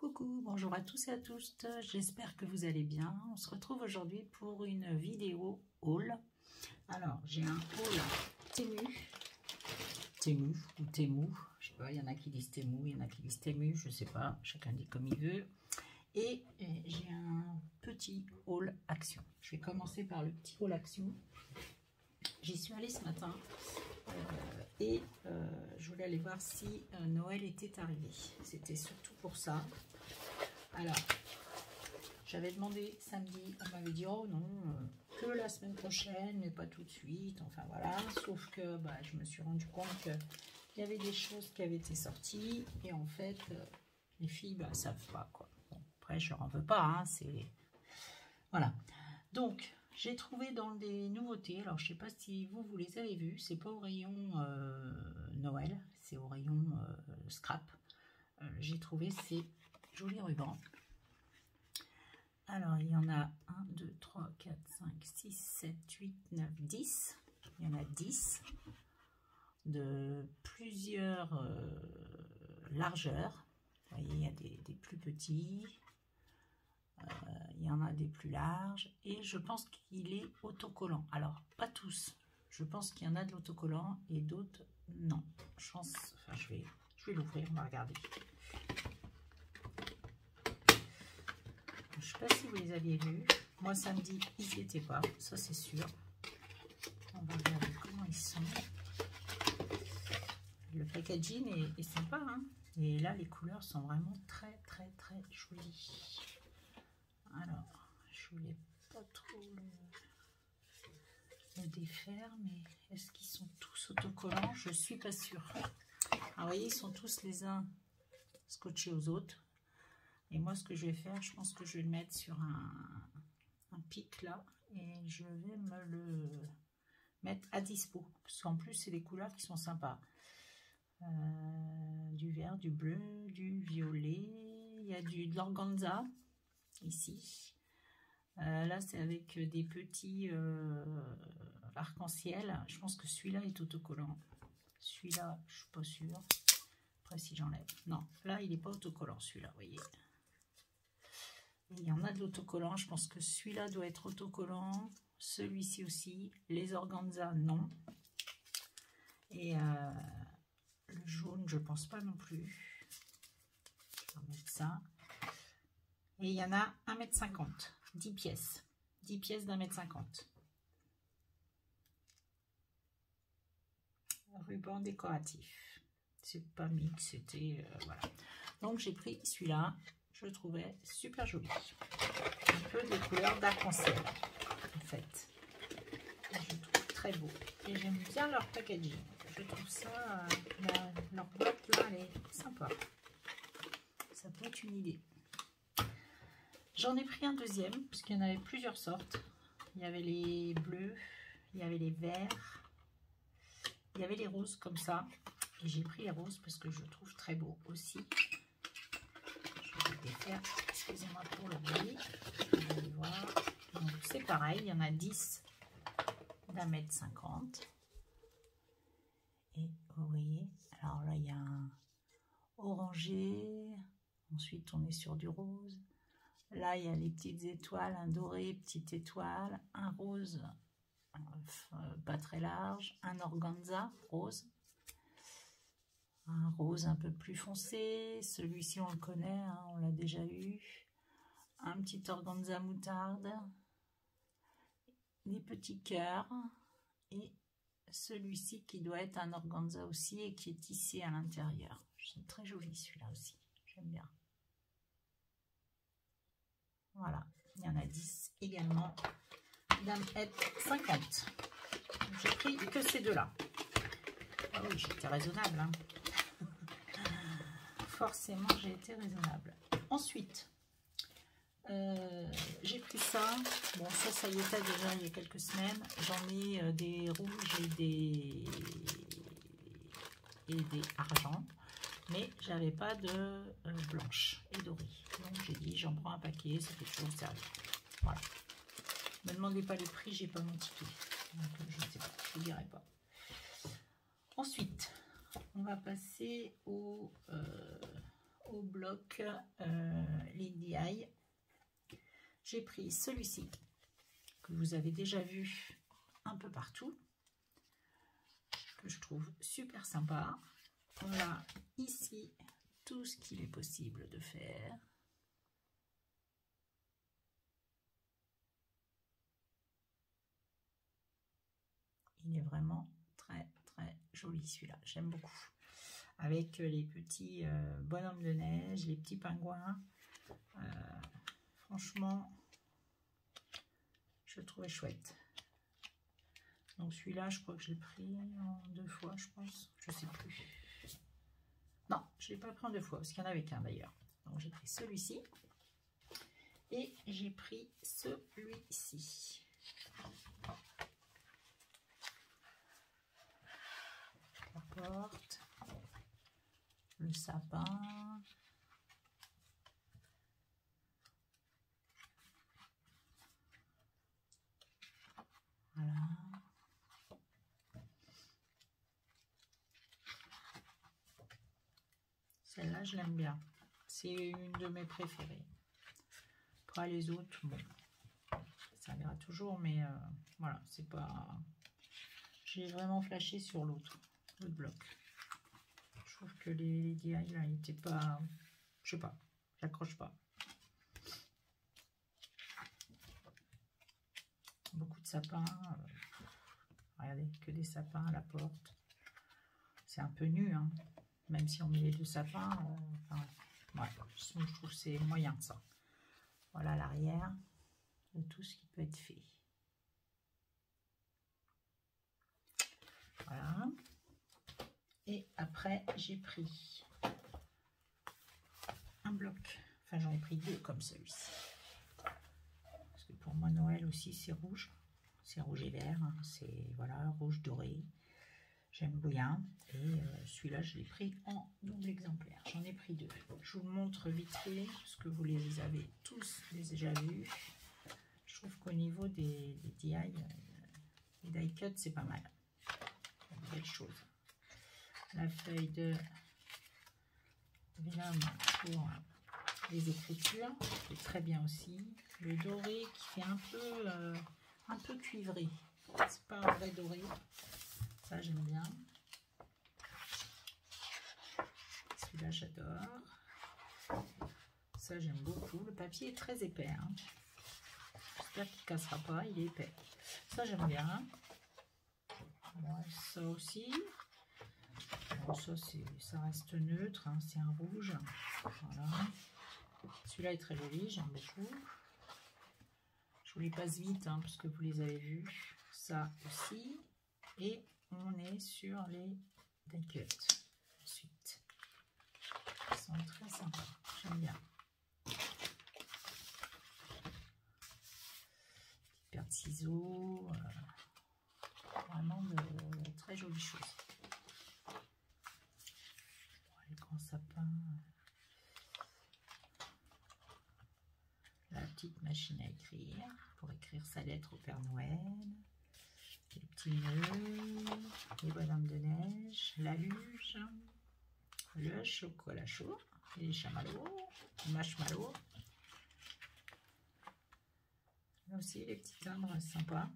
Coucou, bonjour à tous et à toutes, j'espère que vous allez bien. On se retrouve aujourd'hui pour une vidéo haul. Alors, j'ai un haul Temu ou Temu, je sais pas, il y en a qui disent Temu, il y en a qui disent Temu, je sais pas, chacun dit comme il veut. Et j'ai un petit haul action. Je vais commencer par le petit haul action. J'y suis allée ce matin et je voulais aller voir si Noël était arrivé. C'était surtout pour ça. Alors, j'avais demandé samedi, on m'avait dit oh non, que la semaine prochaine, mais pas tout de suite. Enfin voilà, sauf que je me suis rendu compte qu'il y avait des choses qui avaient été sorties et en fait, les filles savent pas quoi. Bon, après, je leur en veux pas, hein, c'est voilà. Donc, j'ai trouvé dans des nouveautés. Alors, je sais pas si vous les avez vues. C'est pas au rayon Noël, c'est au rayon scrap. J'ai trouvé ces jolis rubans. Alors, il y en a 1, 2, 3, 4, 5, 6, 7, 8, 9, 10. Il y en a 10 de plusieurs largeurs. Vous voyez, il y a des plus petits. Il y en a des plus larges. Et je pense qu'il est autocollant. Alors, pas tous. Je pense qu'il y en a de l'autocollant et d'autres, non. Je pense, enfin, je vais l'ouvrir, on va regarder. Je ne sais pas si vous les aviez vus. Moi, samedi, ils n'y étaient pas. Ça, c'est sûr. On va regarder comment ils sont. Le packaging est sympa, hein. Et là, les couleurs sont vraiment très, très, très jolies. Alors, je voulais pas trop le défaire, mais est-ce qu'ils sont tous autocollants? Je suis pas sûre. Alors, vous voyez, ils sont tous les uns scotchés aux autres. Et moi, ce que je vais faire, je pense que je vais le mettre sur un pic là. Et je vais me le mettre à dispo. Parce qu'en plus, c'est des couleurs qui sont sympas. Du vert, du bleu, du violet. Il y a de l'organza ici. Là, c'est avec des petits arc-en-ciel. Je pense que celui-là est autocollant. Celui-là, je suis pas sûre. Après, si j'enlève. Non, là, il n'est pas autocollant, celui-là, vous voyez. Il y en a de l'autocollant, je pense que celui-là doit être autocollant, celui-ci aussi, les organza non, et le jaune je pense pas non plus. Je vais remettre ça, et il y en a 1,50 m, 10 pièces, 10 pièces d'1,50 m. Ruban décoratif, c'est pas mix, c'était voilà. Donc j'ai pris celui-là. Je le trouvais super joli. Un peu des couleurs d'arc-en-ciel, en fait. Et je le trouve très beau. Et j'aime bien leur packaging. Je trouve ça, leur boîte là, elle est sympa. Ça peut être une idée. J'en ai pris un deuxième, parce qu'il y en avait plusieurs sortes. Il y avait les bleus, il y avait les verts, il y avait les roses comme ça. Et j'ai pris les roses parce que je le trouve très beau aussi. Faire, excusez-moi pour le bruit, vous allez voir. Donc c'est pareil, il y en a 10 d'1,50 m. Et vous voyez, alors là il y a un orangé, ensuite on est sur du rose. Là il y a les petites étoiles, un doré, petite étoile, un rose pas très large, un organza rose. Un rose un peu plus foncé, celui-ci on le connaît, hein, on l'a déjà eu. Un petit organza moutarde, des petits cœurs et celui-ci qui doit être un organza aussi et qui est tissé à l'intérieur. C'est très joli celui-là aussi, j'aime bien. Voilà, il y en a 10 également d'1,50 m. J'ai pris que ces deux-là. Ah oui, j'étais raisonnable, hein. Forcément, j'ai été raisonnable. Ensuite, j'ai pris ça. Bon, ça y était déjà il y a quelques semaines. J'en ai des rouges et des argents. Mais j'avais pas de blanche et dorée. Donc, j'ai dit, j'en prends un paquet. Ça fait toujours servir. Voilà. Ne me demandez pas le prix, j'ai pas mon ticket. Donc, je ne sais pas, je ne dirai pas. Ensuite, on va passer au au bloc l'IDI. J'ai pris celui-ci que vous avez déjà vu un peu partout, que je trouve super sympa. On a ici tout ce qu'il est possible de faire. Il est vraiment très joli celui-là, j'aime beaucoup. Avec les petits bonhommes de neige, les petits pingouins. Franchement, je le trouvais chouette. Donc celui-là, je crois que je l'ai pris en 2 fois, je pense. Je sais plus. Non, je ne l'ai pas pris en 2 fois, parce qu'il n'y en avait qu'un d'ailleurs. Donc j'ai pris celui-ci. Et j'ai pris celui-ci. La porte. Le sapin. Voilà. Celle-là, je l'aime bien. C'est une de mes préférées. Après les autres, bon, ça ira toujours, mais voilà, c'est pas... J'ai vraiment flashé sur l'autre bloc. Je trouve que les DI là, ils n'étaient pas... Je sais pas, j'accroche pas. Beaucoup de sapins. Regardez, que des sapins à la porte. C'est un peu nu, hein. Même si on met les 2 sapins. Enfin, ouais, je trouve que c'est moyen ça. Voilà l'arrière de tout ce qui peut être fait. Voilà. Et après, j'ai pris un bloc. Enfin, j'en ai pris 2 comme celui-ci. Parce que pour moi, Noël aussi, c'est rouge. C'est rouge et vert. Hein. C'est, voilà, rouge doré. J'aime bien. Et celui-là, je l'ai pris en double exemplaire. J'en ai pris 2. Je vous le montre vite fait, parce que vous les avez tous déjà vus. Je trouve qu'au niveau des DI, les die cut, c'est pas mal. Une belle chose. La feuille de vélum pour les écritures, qui est très bien aussi. Le doré qui fait un peu cuivré. C'est pas un vrai doré. Ça, j'aime bien. Celui-là, j'adore. Ça, j'aime beaucoup. Le papier est très épais. Hein. J'espère qu'il ne cassera pas. Il est épais. Ça, j'aime bien. Ouais, ça aussi. Bon, ça reste neutre. Hein. C'est un rouge. Voilà. Celui-là est très joli. J'aime beaucoup. Je vous les passe vite hein, parce que vous les avez vus. Ça aussi. Et on est sur les die cut. Ensuite, ils sont très sympas. J'aime bien. Petite paire de ciseaux. Vraiment de très jolies choses. Les grands sapins. La petite machine à écrire pour écrire sa lettre au Père Noël. Les petits nœuds, les bonhommes de neige, la luge, le chocolat chaud, les chamallows, les marshmallows. Là aussi, les petits timbres sympas.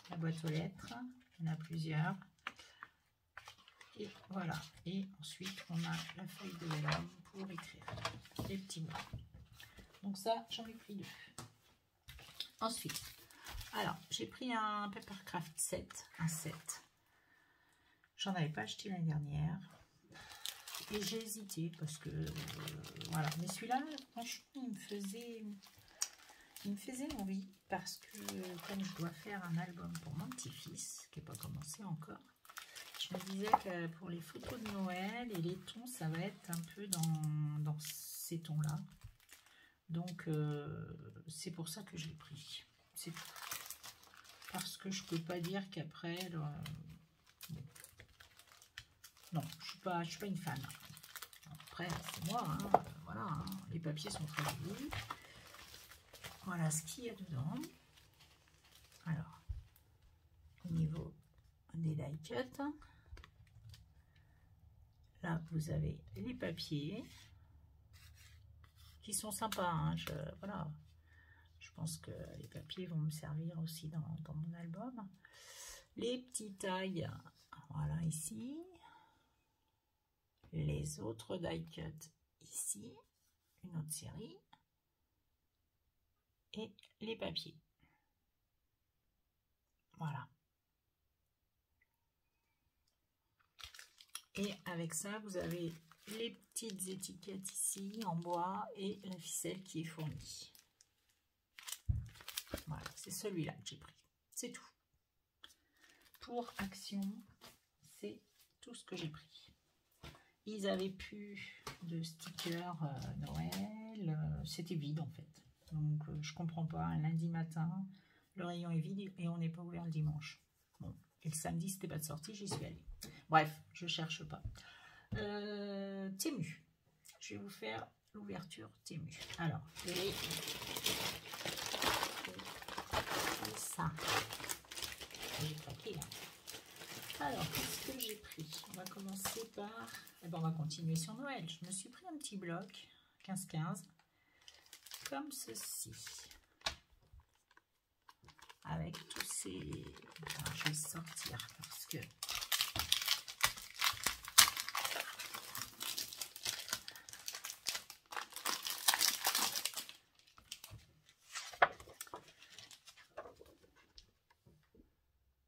La boîte aux lettres, il y en a plusieurs. Et voilà. Et ensuite, on a la feuille de vélum pour écrire les petits mots. Donc ça, j'en ai pris 2. Ensuite, alors, j'ai pris un Papercraft 7, un 7. J'en avais pas acheté l'année dernière. Et j'ai hésité parce que, voilà. Mais celui-là, franchement, il me faisait envie parce que, comme je dois faire un album pour mon petit-fils, qui n'est pas commencé encore, je me disais que pour les photos de Noël et les tons, ça va être un peu dans ces tons-là. Donc, c'est pour ça que je l'ai pris. C'est tout. Parce que je peux pas dire qu'après, bon. Non, je suis pas une fan. Après, c'est moi, hein, voilà, hein, les papiers sont très jolis. Voilà ce qu'il y a dedans. Alors, au niveau des die cut, là vous avez les papiers. qui sont sympas. Hein, voilà. Je pense que les papiers vont me servir aussi dans mon album. Les petites tailles, voilà ici. Les autres die cut ici. Une autre série. Et les papiers. Voilà. Et avec ça, vous avez les petites étiquettes ici en bois et la ficelle qui est fournie. Voilà, c'est celui-là que j'ai pris. C'est tout. Pour Action, c'est tout ce que j'ai pris. Ils avaient plus de stickers Noël. C'était vide en fait. Donc je comprends pas. Un lundi matin, le rayon est vide et on n'est pas ouvert le dimanche. Bon, et le samedi, c'était pas de sortie, j'y suis allée. Bref, je cherche pas. Temu. Je vais vous faire l'ouverture Temu. Alors, j'ai ça. J'ai craqué là. Alors, qu'est-ce que j'ai pris? On va commencer par... Eh ben, on va continuer sur Noël. Je me suis pris un petit bloc, 15-15, comme ceci. Avec tous ces... Alors, je vais sortir parce que...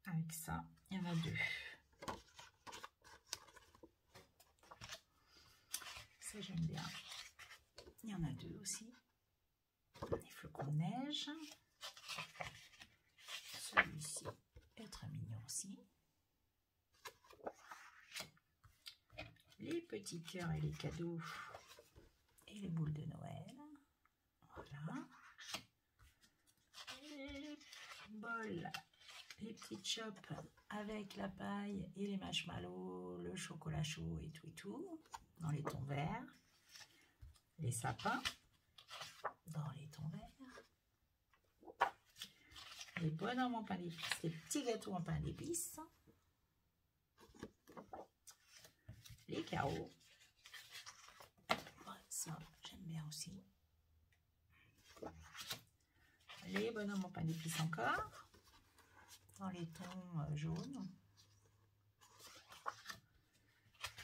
Avec ça, il y en a deux. Ça, j'aime bien. Il y en a deux aussi. Les flocons de neige. Celui-ci est très mignon aussi. Les petits cœurs et les cadeaux. Et les boules de Noël. Voilà. Les bols. Les petites chopes avec la paille et les marshmallows, le chocolat chaud et tout, dans les tons verts. Les sapins, dans les tons verts. Les bonhommes en pain d'épices, les petits gâteaux en pain d'épices. Les carreaux. Ça, j'aime bien aussi. Les bonhommes en pain d'épices encore. Dans les tons jaunes.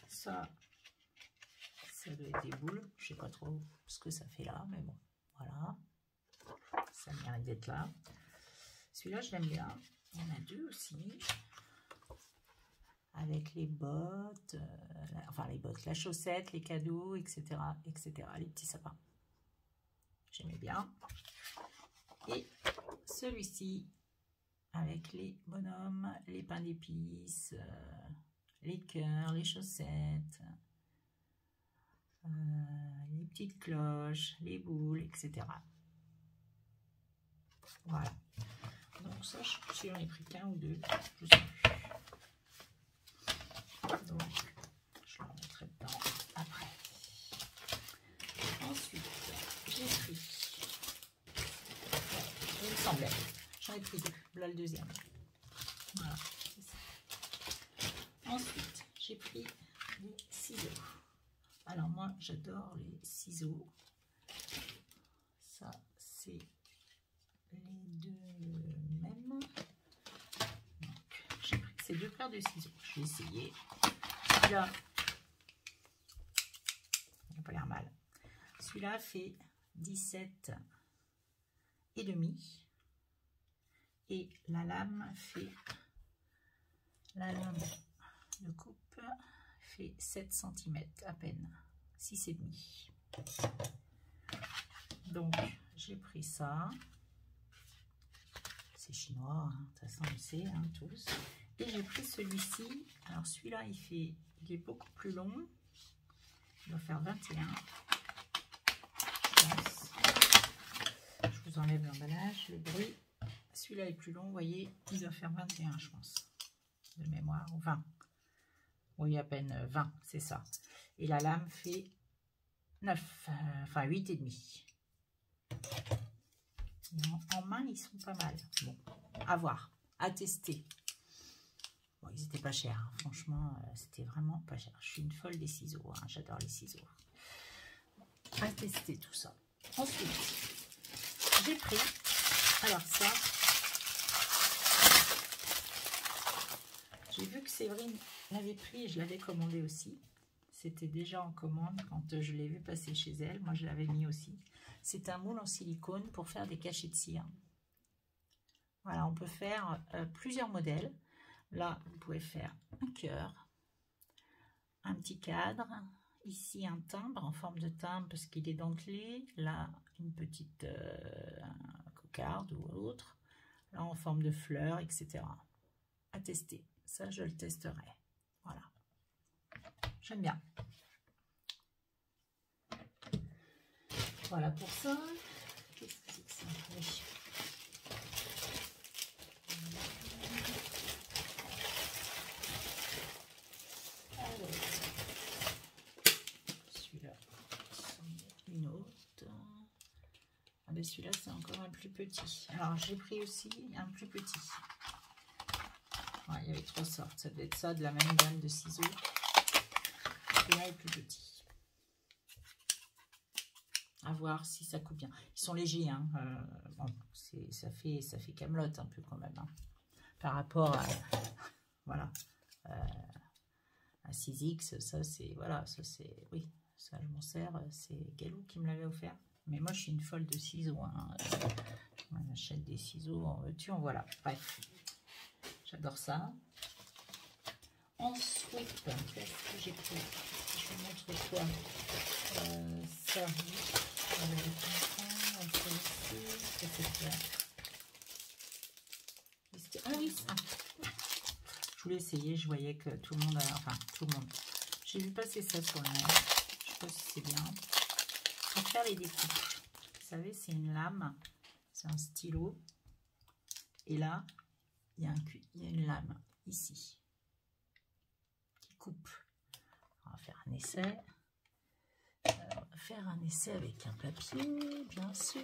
Ça doit être des boules. Je sais pas trop ce que ça fait là, mais bon, voilà. Ça mérite d'être là. Celui-là, je l'aime bien. Il y en a deux aussi. Avec les bottes, les bottes, la chaussette, les cadeaux, etc., etc. Les petits sapins. J'aimais bien. Et celui-ci. Avec les bonhommes, les pains d'épices, les cœurs, les chaussettes, les petites cloches, les boules, etc. Voilà. Donc ça, j'en ai pris qu'un ou deux, je sais plus. Donc, je le remettrai dedans après. Ensuite, j'ai pris, il me semblait, j'en ai pris deux. Là le deuxième. Voilà, c'est ça. Ensuite, j'ai pris les ciseaux. Alors moi, j'adore les ciseaux. Ça, c'est les deux mêmes. Donc, j'ai pris ces deux paires de ciseaux. Je vais essayer. Celui-là, il n'a pas l'air mal. Celui-là fait 17 et demi. Et la lame de coupe fait 7 cm à peine, 6,5. Donc j'ai pris ça. C'est chinois, hein. De toute façon on le sait hein, tous. Et j'ai pris celui-ci. Alors celui-là il est beaucoup plus long. Il doit faire 21. Je vous enlève l'emballage, le bruit. Celui-là est plus long, vous voyez, il doit faire 21, je pense, de mémoire, ou 20. Oui, à peine 20, c'est ça. Et la lame fait 9, enfin 8,5. En main, ils sont pas mal. Bon, à voir, à tester. Bon, ils n'étaient pas chers, hein. Franchement, c'était vraiment pas cher. Je suis une folle des ciseaux, hein. J'adore les ciseaux. À tester tout ça. Ensuite, j'ai pris, alors ça, j'ai vu que Séverine l'avait pris et je l'avais commandé aussi. C'était déjà en commande quand je l'ai vu passer chez elle. Moi, je l'avais mis aussi. C'est un moule en silicone pour faire des cachets de cire. Voilà, on peut faire plusieurs modèles. Là, vous pouvez faire un cœur, un petit cadre. Ici, un timbre en forme de timbre parce qu'il est dentelé. Là, une petite cocarde ou autre. Là, en forme de fleur, etc. À tester. Ça, je le testerai. Voilà. J'aime bien. Voilà pour ça. Qu'est-ce que c'est que ça? Oui. Alors, celui-là, une autre. Ah ben celui-là, c'est encore un plus petit. Alors, j'ai pris aussi un plus petit. Ouais, il y avait 3 sortes. Ça doit être ça, de la même gamme de ciseaux. Celui-là est plus petit. À voir si ça coupe bien. Ils sont légers, hein. Bon, ça fait camelote un peu quand même, hein. Par rapport à voilà à 6X, ça c'est voilà, ça c'est oui, ça je m'en sers. C'est Galou qui me l'avait offert. Mais moi je suis une folle de ciseaux, hein. On achète des ciseaux, en veux-tu, en voilà. Bref, j'adore ça. Ensuite, qu'est-ce que j'ai pris? Je vous montre quoi? Ça, ah oui, ça. Je voulais essayer, je voyais que tout le monde a, enfin tout le monde. J'ai vu passer ça sur le net. Je sais pas si c'est bien. Pour faire les découpes. Vous savez, c'est une lame, c'est un stylo. Et là, il y a une lame ici qui coupe. On va faire un essai. On va faire un essai avec un papier, bien sûr.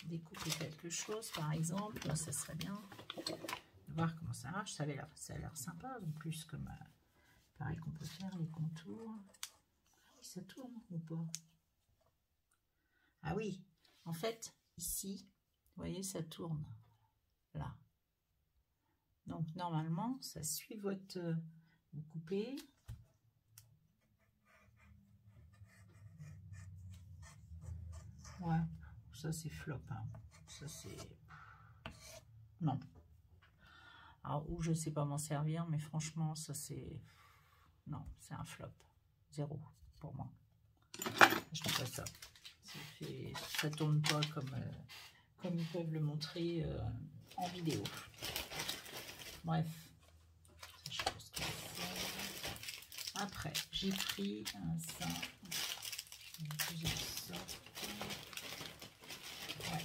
Découper quelque chose, par exemple, ça serait bien de voir comment ça marche. Ça a l'air sympa, en plus, comme pareil qu'on peut faire les contours. Ah oui, ça tourne ou pas? Ah oui, en fait, ici, vous voyez, ça tourne. Là. Donc, normalement, ça suit votre... vous coupez. Ouais, ça c'est flop. Hein. Ça c'est... Non. Alors, ou je sais pas m'en servir, mais franchement, ça c'est... Non, c'est un flop. 0 pour moi. Je trouve pas ça. Ça tourne pas comme ils peuvent le montrer en vidéo. Bref. Après, j'ai pris ça. Ouais.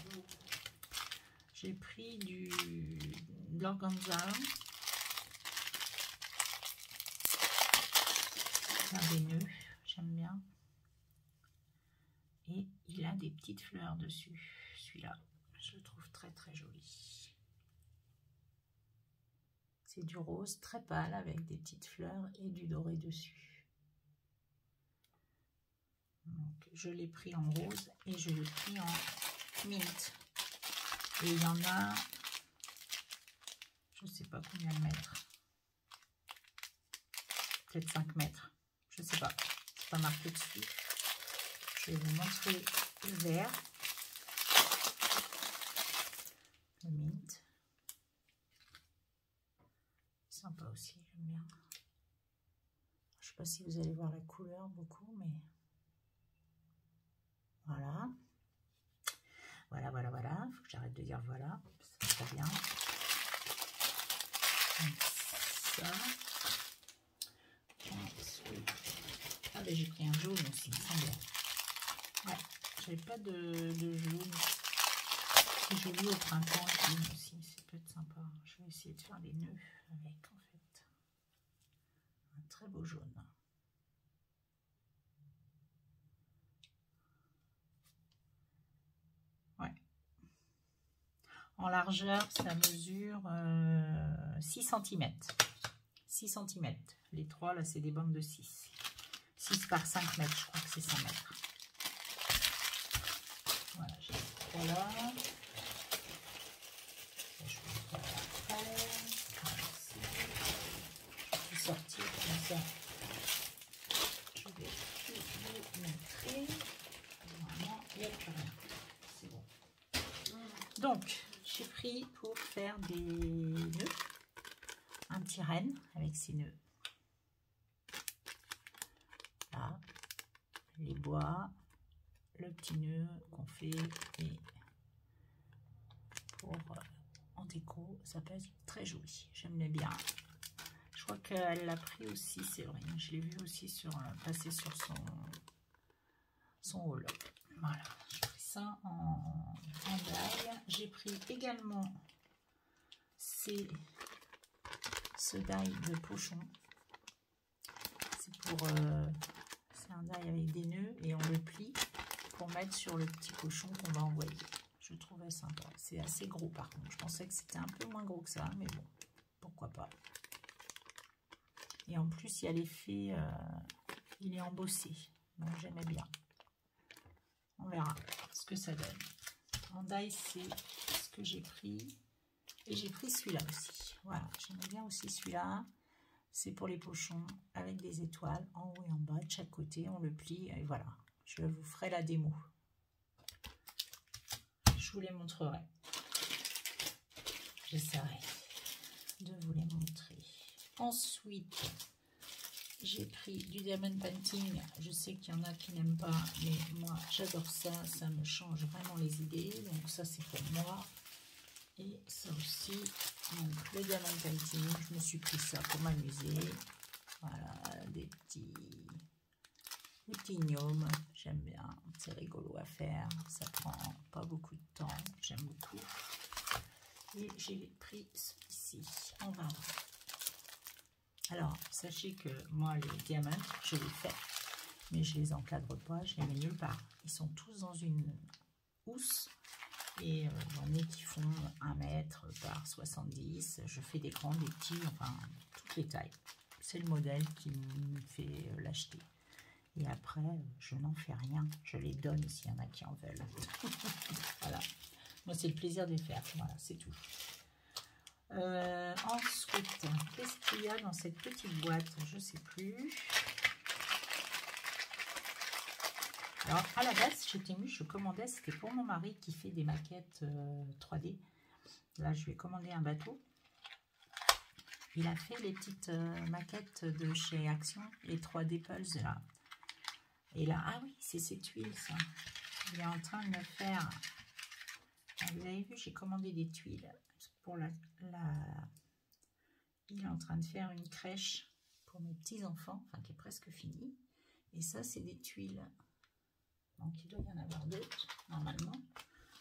J'ai pris de l'organza. Faire des nœuds, j'aime bien. Et il a des petites fleurs dessus. Celui-là, je le trouve très très joli. C'est du rose très pâle avec des petites fleurs et du doré dessus. Donc, je l'ai pris en rose et je l'ai pris en mint. Et il y en a, je ne sais pas combien de mètres. Peut-être 5 mètres. Je ne sais pas. C'est pas marqué dessus. Je vais vous montrer le vert. Le mint. Sympa aussi, j'aime bien. Je ne sais pas si vous allez voir la couleur beaucoup, mais voilà. Voilà. Il faut que j'arrête de dire voilà. C'est très bien. Donc, ça. Ensuite. Ah ben j'ai pris un jaune aussi, ouais, j'avais pas de jaune. C'est joli au printemps, le jaune aussi, ça peut être sympa. Je vais essayer de faire des nœuds avec, en fait. Un très beau jaune. Ouais. En largeur, ça mesure 6 cm. 6 cm. Les 3, là, c'est des bandes de 6. 6 par 5 mètres, je crois que c'est 100 mètres. Voilà, j'ai les 3 là. Je vais le faire après. Ici. Je vais sortir comme ça. Je vais tout vous montrer. Normalement, il n'y a plus rien. C'est bon. Donc, j'ai pris pour faire des nœuds. Un petit renne avec ses nœuds. Là, les bois, le petit nœud qu'on fait et pour en déco, ça peut être très joli. J'aime bien. Je crois qu'elle l'a pris aussi, c'est vrai. Je l'ai vu aussi sur passer sur son haul. Voilà, j'ai pris ça en die. J'ai pris également ce die de pochon. C'est pour c'est un die avec des nœuds et on le plie pour mettre sur le petit cochon qu'on va envoyer. Je trouvais sympa. C'est assez gros par contre. Je pensais que c'était un peu moins gros que ça, mais bon, pourquoi pas. Et en plus, il y a l'effet, il est embossé. Donc j'aimais bien. On verra ce que ça donne. En die, c'est ce que j'ai pris. Et j'ai pris celui-là aussi. Voilà, j'aimais bien aussi celui-là. C'est pour les pochons avec des étoiles en haut et en bas de chaque côté. On le plie et voilà. Je vous ferai la démo. Je vous les montrerai. J'essaierai de vous les montrer. Ensuite, j'ai pris du diamond painting. Je sais qu'il y en a qui n'aiment pas, mais moi j'adore ça. Ça me change vraiment les idées. Donc ça c'est pour moi. Et ça aussi, donc le diamond painting, je me suis pris ça pour m'amuser. Voilà, des petits gnomes, j'aime bien, c'est rigolo à faire, ça prend pas beaucoup de temps, j'aime beaucoup. Et j'ai pris celui-ci en 20. Alors, sachez que moi, les diamants, je les fais, mais je les encadre pas, je les mets nulle part. Ils sont tous dans une housse. Et j'en ai qui font 1 mètre par 70. Je fais des grands, des petits, enfin toutes les tailles. C'est le modèle qui me fait l'acheter. Et après, je n'en fais rien. Je les donne s'il y en a qui en veulent. Voilà. Moi, c'est le plaisir de les faire. Voilà, c'est tout. Ensuite, qu'est-ce qu'il y a dans cette petite boîte? Je ne sais plus. Alors, à la base, j'étais mue, je commandais, c'était pour mon mari qui fait des maquettes 3D. Là, je lui ai commandé un bateau. Il a fait les petites maquettes de chez Action, les 3D Pulse, là. Et là, ah oui, c'est cette huile, ça. Il est en train de me faire... Vous avez vu, j'ai commandé des tuiles pour Il est en train de faire une crèche pour mes petits-enfants, enfin, qui est presque finie. Et ça, c'est des tuiles. Donc, il doit y en avoir d'autres, normalement.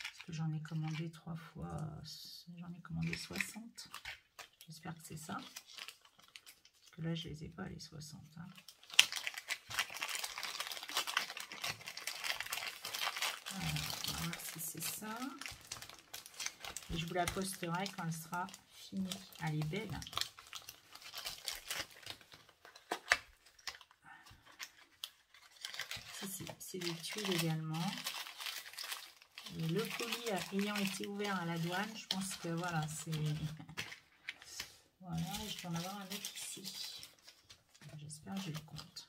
Parce que j'en ai commandé 3 fois. J'en ai commandé 60. J'espère que c'est ça. Parce que là, je ne les ai pas, les 60. Hein. Alors, on va voir si c'est ça. Et je vous la posterai quand elle sera finie. Elle est belle. C'est des tuiles également. Et le colis ayant été ouvert à la douane, je pense que voilà, c'est... Voilà, je vais en avoir un autre ici. J'espère que j'ai le compte.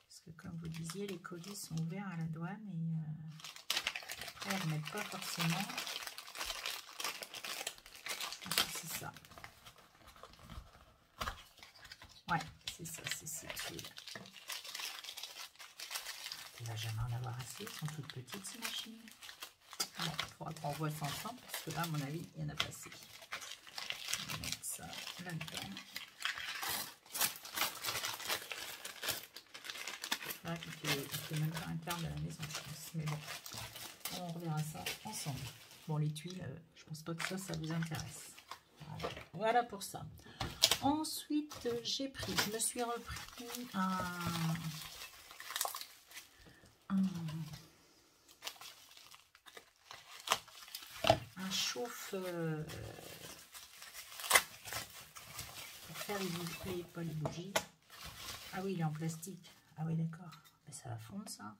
Parce que comme vous disiez, les colis sont ouverts à la douane et après, ils ne remettent pas forcément. C'est ça. Ouais, c'est ça, c'est ces tuiles. Il ne va jamais en avoir assez, elles sont toutes petites ces machines. Bon, il faudra qu'on voit ça ensemble, parce que là, à mon avis, il y en a pas assez. Je vais mettre ça là-dedans. Là, il fait même pas un quart de la maison, je pense. Mais bon, on reverra ça ensemble. Bon, les tuiles, je pense pas que ça vous intéresse. Voilà pour ça. Ensuite, je me suis repris un chauffe faire pas les bougies. Ah oui, il est en plastique. Ah oui, d'accord. Mais ça va fondre, ça.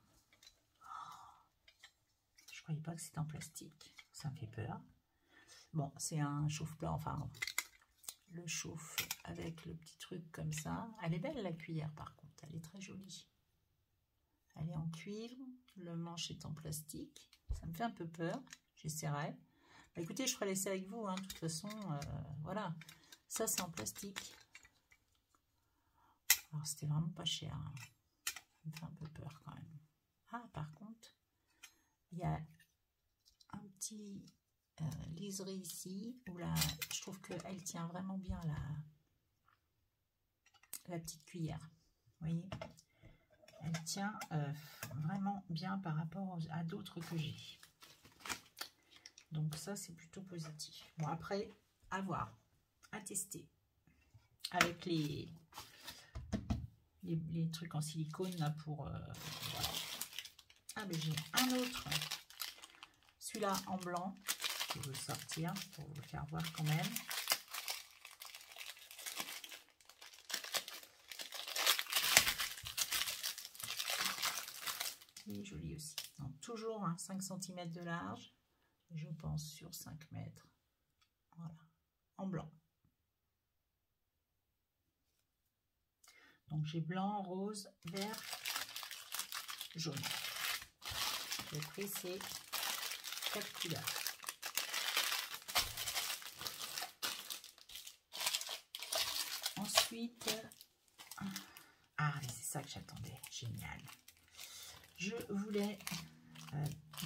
Je croyais pas que c'était en plastique. Ça me fait peur. Bon, c'est un chauffe-plat, enfin, le chauffe avec le petit truc comme ça. Elle est belle, la cuillère, par contre. Elle est très jolie. Elle est en cuivre. Le manche est en plastique. Ça me fait un peu peur. J'essaierai. Bah, écoutez, je ferai l'essai avec vous. Hein. De toute façon, voilà. Ça, c'est en plastique. Alors, c'était vraiment pas cher. Hein. Ça me fait un peu peur quand même. Ah, par contre, il y a un petit liserie ici. Où là, je trouve qu'elle tient vraiment bien la petite cuillère. Vous voyez ? Elle tient vraiment bien par rapport à d'autres que j'ai. Donc ça, c'est plutôt positif. Bon, après, à voir, à tester. Avec les trucs en silicone là pour... voilà. Ah, mais j'ai un autre. Celui-là en blanc. Je vais le sortir pour vous le faire voir quand même. Il est joli aussi. Donc, toujours hein, 5 cm de large. Je pense sur 5 mètres. Voilà. En blanc. Donc, j'ai blanc, rose, vert, jaune. J'ai pris ces 4 couleurs. Ensuite, ah, c'est ça que j'attendais. Génial. Je voulais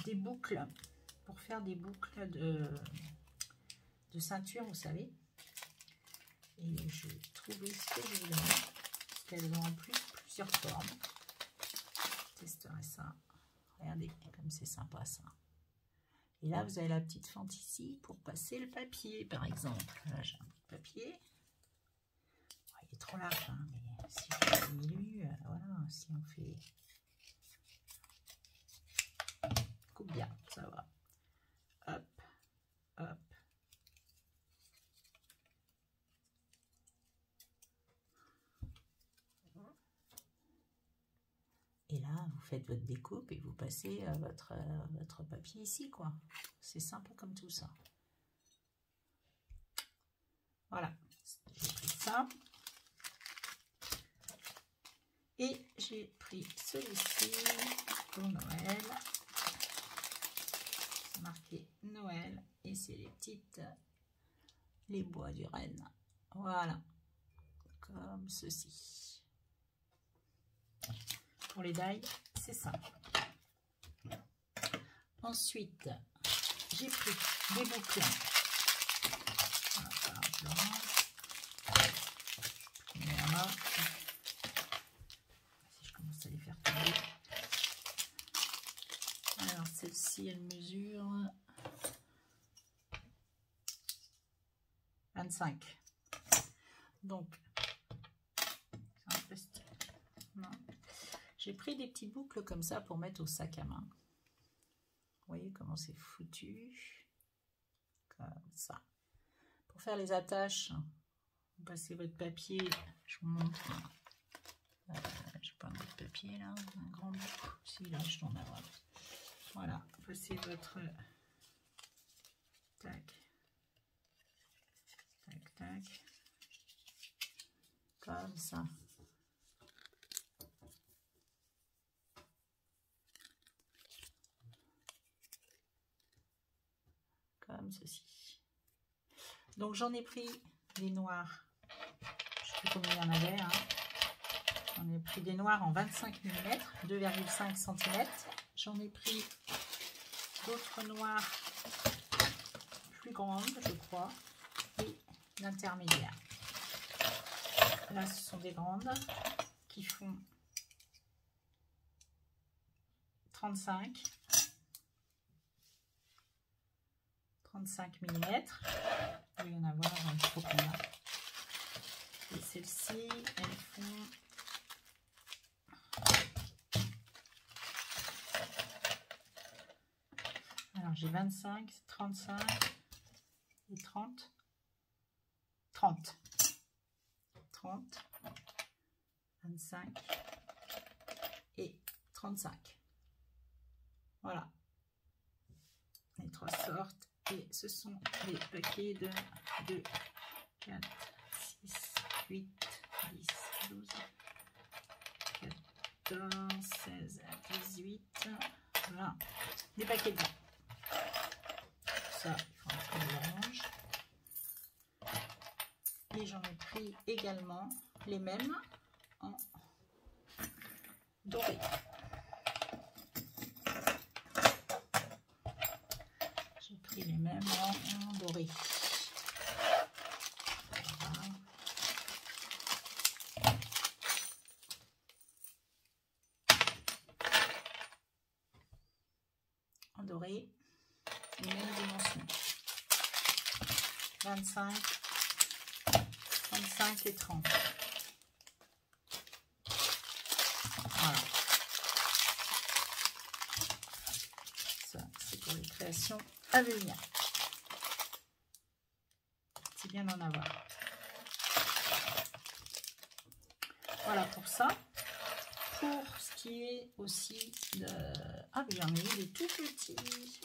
des boucles pour faire des boucles de ceinture, vous savez. Et je trouvais ce que je voulais, parce qu'elles ont en plus plusieurs formes. Je testerai ça. Regardez, comme c'est sympa ça. Et là, vous avez la petite fente ici pour passer le papier, par exemple. Là, j'ai un bout de papier. Oh, il est trop large, hein, mais si je fais diminue, voilà, si on fait... Coupe bien, ça va. Hop, hop. Et là, vous faites votre découpe et vous passez votre papier ici, quoi. C'est simple comme tout ça. Voilà, j'ai pris ça. Et j'ai pris celui-ci pour Noël. C'est marqué Noël. Et c'est les bois du renne. Voilà, comme ceci. Pour les die, c'est simple. Ensuite, j'ai pris des boucles. Voilà. Si je commence à les faire tomber. Alors, celle-ci, elle mesure 25. Donc, c'est un plastique. Non. J'ai pris des petites boucles comme ça pour mettre au sac à main. Vous voyez comment c'est foutu. Comme ça. Pour faire les attaches, vous passez votre papier. Je vous montre. Je pas un bout de papier là. Un grand bout. Si, là, je dois en avoir. Voilà. Passez votre... Tac. Tac, tac. Comme ça. Comme ceci. Donc j'en ai pris des noirs. Je sais plus combien il y en avait. Hein. J'en ai pris des noirs en 25 mm, 2,5 cm. J'en ai pris d'autres noirs plus grandes, je crois, et l'intermédiaire. Là, ce sont des grandes qui font 35 mm. Il va y en avoir trop combien. Et celles-ci, elles font alors j'ai 25, 35 et 30. 30, 25 et 35. Voilà. Les 3 sortes. Et ce sont les paquets de 2, 4, 6, 8, 10, 12, 14, 16, 18. Voilà. Des paquets de 20. Ça, il faut un peu d'orange. Et j'en ai pris également les mêmes en doré. J'ai pris les mêmes en doré. Voilà. En doré, les mêmes dimensions. 25, 35 et 30. Voilà. Ça, c'est pour les créations à venir. C'est bien d'en avoir. Voilà pour ça. Pour ce qui est aussi de... Ah, mais j'en ai eu des tout petits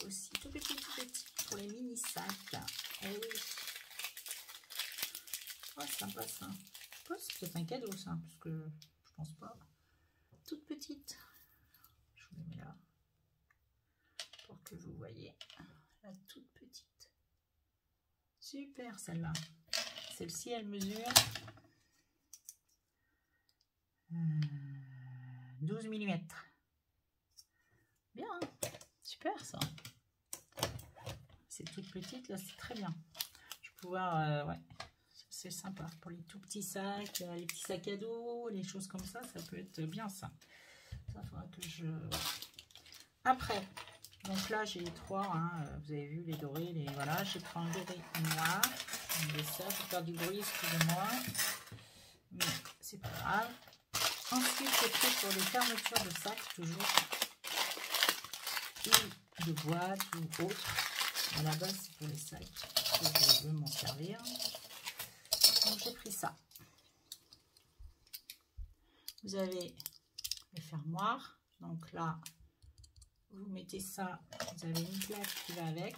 aussi. Tout petits. Pour les mini sacs. Eh oui. Oh, sympa ça. Oh, c'est peut-être un cadeau ça, parce que je pense pas. Toute petite. Je vous les mets là pour que vous voyez la toute petite. Super celle-là. Celle-ci elle mesure 12 mm. Bien, hein, super ça. C'est toute petite là, c'est très bien. Je vais pouvoir, ouais. C'est sympa pour les tout petits sacs, les petits sacs à dos, les choses comme ça, ça peut être bien ça. Ça faudra que je... Après, donc là j'ai les 3, hein, vous avez vu les dorés, les voilà, j'ai pris un doré noir. Je vais ça, je vais faire du bruit, excusez-moi, mais c'est pas grave. Ensuite j'ai pris pour les fermetures de sacs toujours, ou de boîte ou autre. À la base c'est pour les sacs que je veux m'en servir. Donc j'ai pris ça. Vous avez les fermoirs. Donc là, vous mettez ça. Vous avez une plaque qui va avec.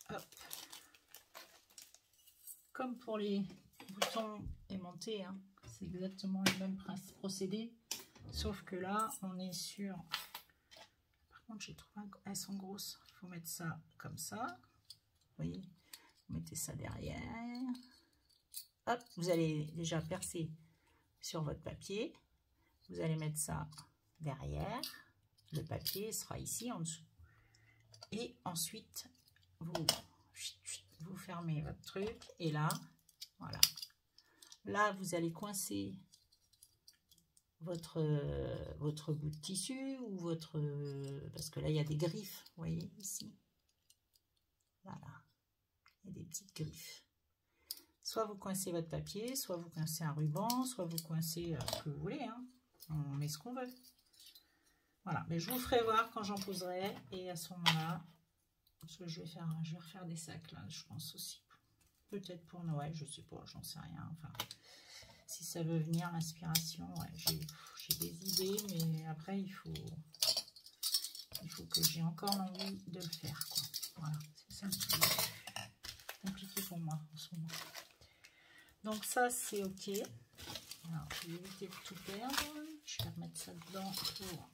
Hop. Comme pour les boutons aimantés, hein, c'est exactement le même procédé. Sauf que là, on est sur... Par contre, j'ai trouvé elles sont grosses. Il faut mettre ça comme ça. Vous voyez, vous mettez ça derrière. Hop, vous allez déjà percer sur votre papier. Vous allez mettre ça derrière. Le papier sera ici en dessous. Et ensuite, vous fermez votre truc. Et là, voilà. Là, vous allez coincer votre bout de tissu ou votre... parce que là, il y a des griffes. Vous voyez, ici. Voilà. Il y a des petites griffes. Soit vous coincez votre papier, soit vous coincez un ruban, soit vous coincez ce que vous voulez. Hein. On met ce qu'on veut. Voilà, mais je vous ferai voir quand j'en poserai. Et à ce moment-là, parce que je vais refaire des sacs là, je pense aussi. Peut-être pour Noël, je sais pas, j'en sais rien. Enfin, si ça veut venir, l'inspiration, ouais, j'ai des idées, mais après il faut que j'ai encore l'envie de le faire, quoi. Voilà, c'est ça un petit peu compliqué pour moi en ce moment. Donc ça c'est ok. Alors je vais éviter de tout perdre. Je vais remettre ça dedans pour...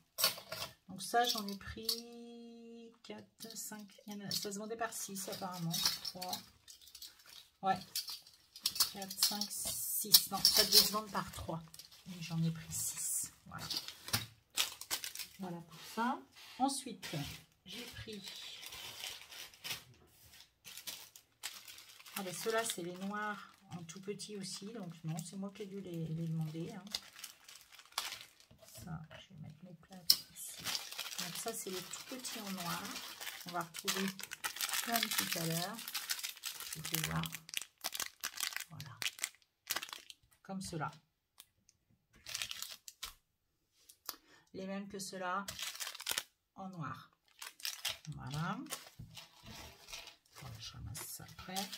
Donc ça j'en ai pris 4, 5, ça se vendait par 6 apparemment. 3. Ouais. 4, 5, 6. Non, ça devait se vendre par 3. Et j'en ai pris 6. Voilà. Voilà pour ça. Ensuite, j'ai pris... Ah ben ceux-là, c'est les noirs en tout petit aussi. Donc non, c'est moi qui ai dû les demander. Hein. Ça, je vais mettre mes plaques ici. Donc ça, c'est les tout petits en noir. On va retrouver plein de tout à l'heure. Je vais voir. Voilà. Comme cela. Les mêmes que ceux-là en noir. Voilà. Voilà, je ramasse ça après.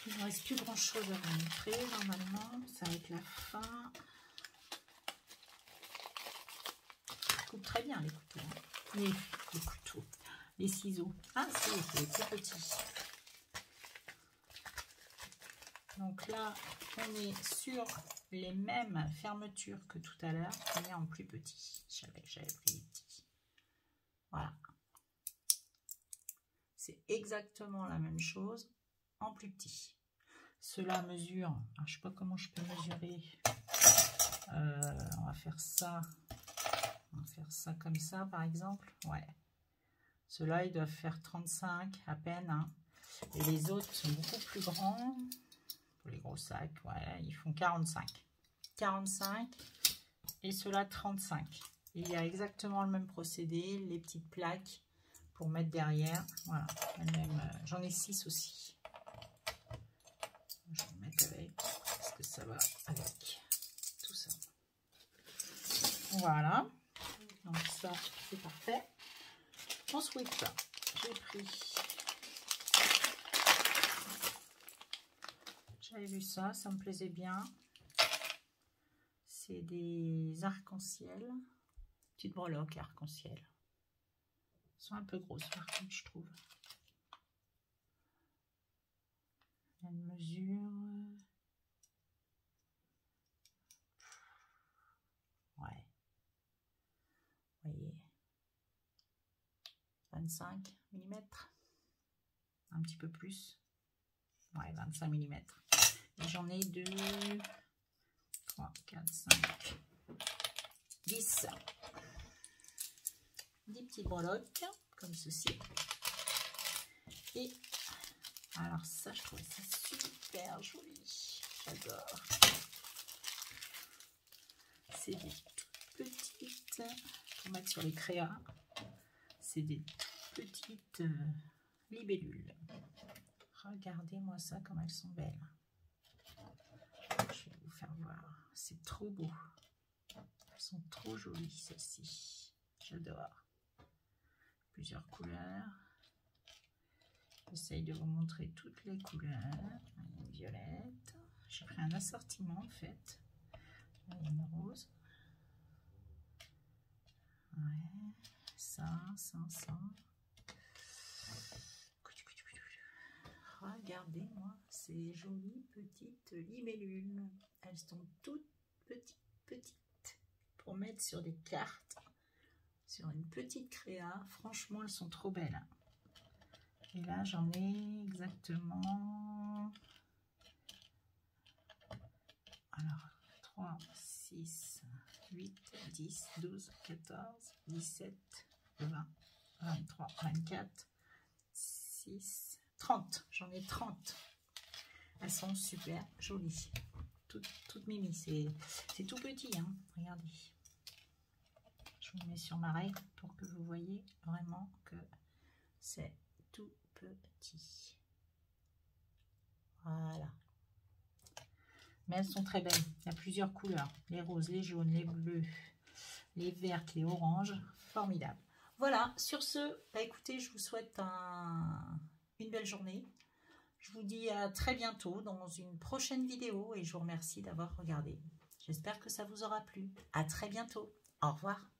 Il ne reste plus grand chose à vous montrer. Normalement, ça va être la fin. Ça coupe très bien les couteaux. Hein. Les couteaux. Les ciseaux. Ah, c'est tout petit. Donc là, on est sur les mêmes fermetures que tout à l'heure, mais en plus petit. J'avais pris les petits. Voilà. C'est exactement la même chose en plus petit. Cela mesure, je ne sais pas comment je peux mesurer. On va faire ça. On va faire ça comme ça, par exemple. Ouais. Ceux-là, ils doivent faire 35 à peine. Hein. Et les autres sont beaucoup plus grands. Pour les gros sacs, ouais, ils font 45. 45 et ceux-là 35. Et il y a exactement le même procédé, les petites plaques pour mettre derrière. Voilà, j'en ai 6 aussi. Je vais mettre avec, parce que ça va avec tout ça. Voilà, donc ça c'est parfait. Ensuite, j'ai pris... J'avais vu ça, ça me plaisait bien. C'est des arcs-en-ciel. Petites breloques arc-en-ciel. Elles sont un peu grosses par contre, je trouve. Elles mesurent... Ouais. Vous voyez. 25 mm. Un petit peu plus. Ouais, 25 mm. Et j'en ai 2, 3, 4, 5, 10. 10 petits breloques, comme ceci. Et alors ça, je trouvais ça super joli. J'adore. C'est des toutes petites, pour mettre sur les créas, c'est des petites libellules. Regardez-moi ça, comme elles sont belles. Je vais vous faire voir. C'est trop beau. Elles sont trop jolies, celles-ci. J'adore. Plusieurs couleurs. J'essaye de vous montrer toutes les couleurs. Une violette. J'ai pris un assortiment, en fait. Là, il y a une rose. Ouais. Ça. Regardez-moi ces jolies petites libellules. Elles sont toutes petites pour mettre sur des cartes, sur une petite créa. Franchement, elles sont trop belles. Et là, j'en ai exactement... Alors, 3, 6, 8, 10, 12, 14, 17, 20, 23, 24, 6... 30, j'en ai 30. Elles sont super jolies. Toutes mimi, c'est tout petit, hein. Regardez. Je vous mets sur ma règle pour que vous voyez vraiment que c'est tout petit. Voilà. Mais elles sont très belles. Il y a plusieurs couleurs. Les roses, les jaunes, les bleus, les vertes, les oranges. Formidable. Voilà, sur ce, bah écoutez, je vous souhaite une belle journée. Je vous dis à très bientôt dans une prochaine vidéo et je vous remercie d'avoir regardé. J'espère que ça vous aura plu. À très bientôt. Au revoir.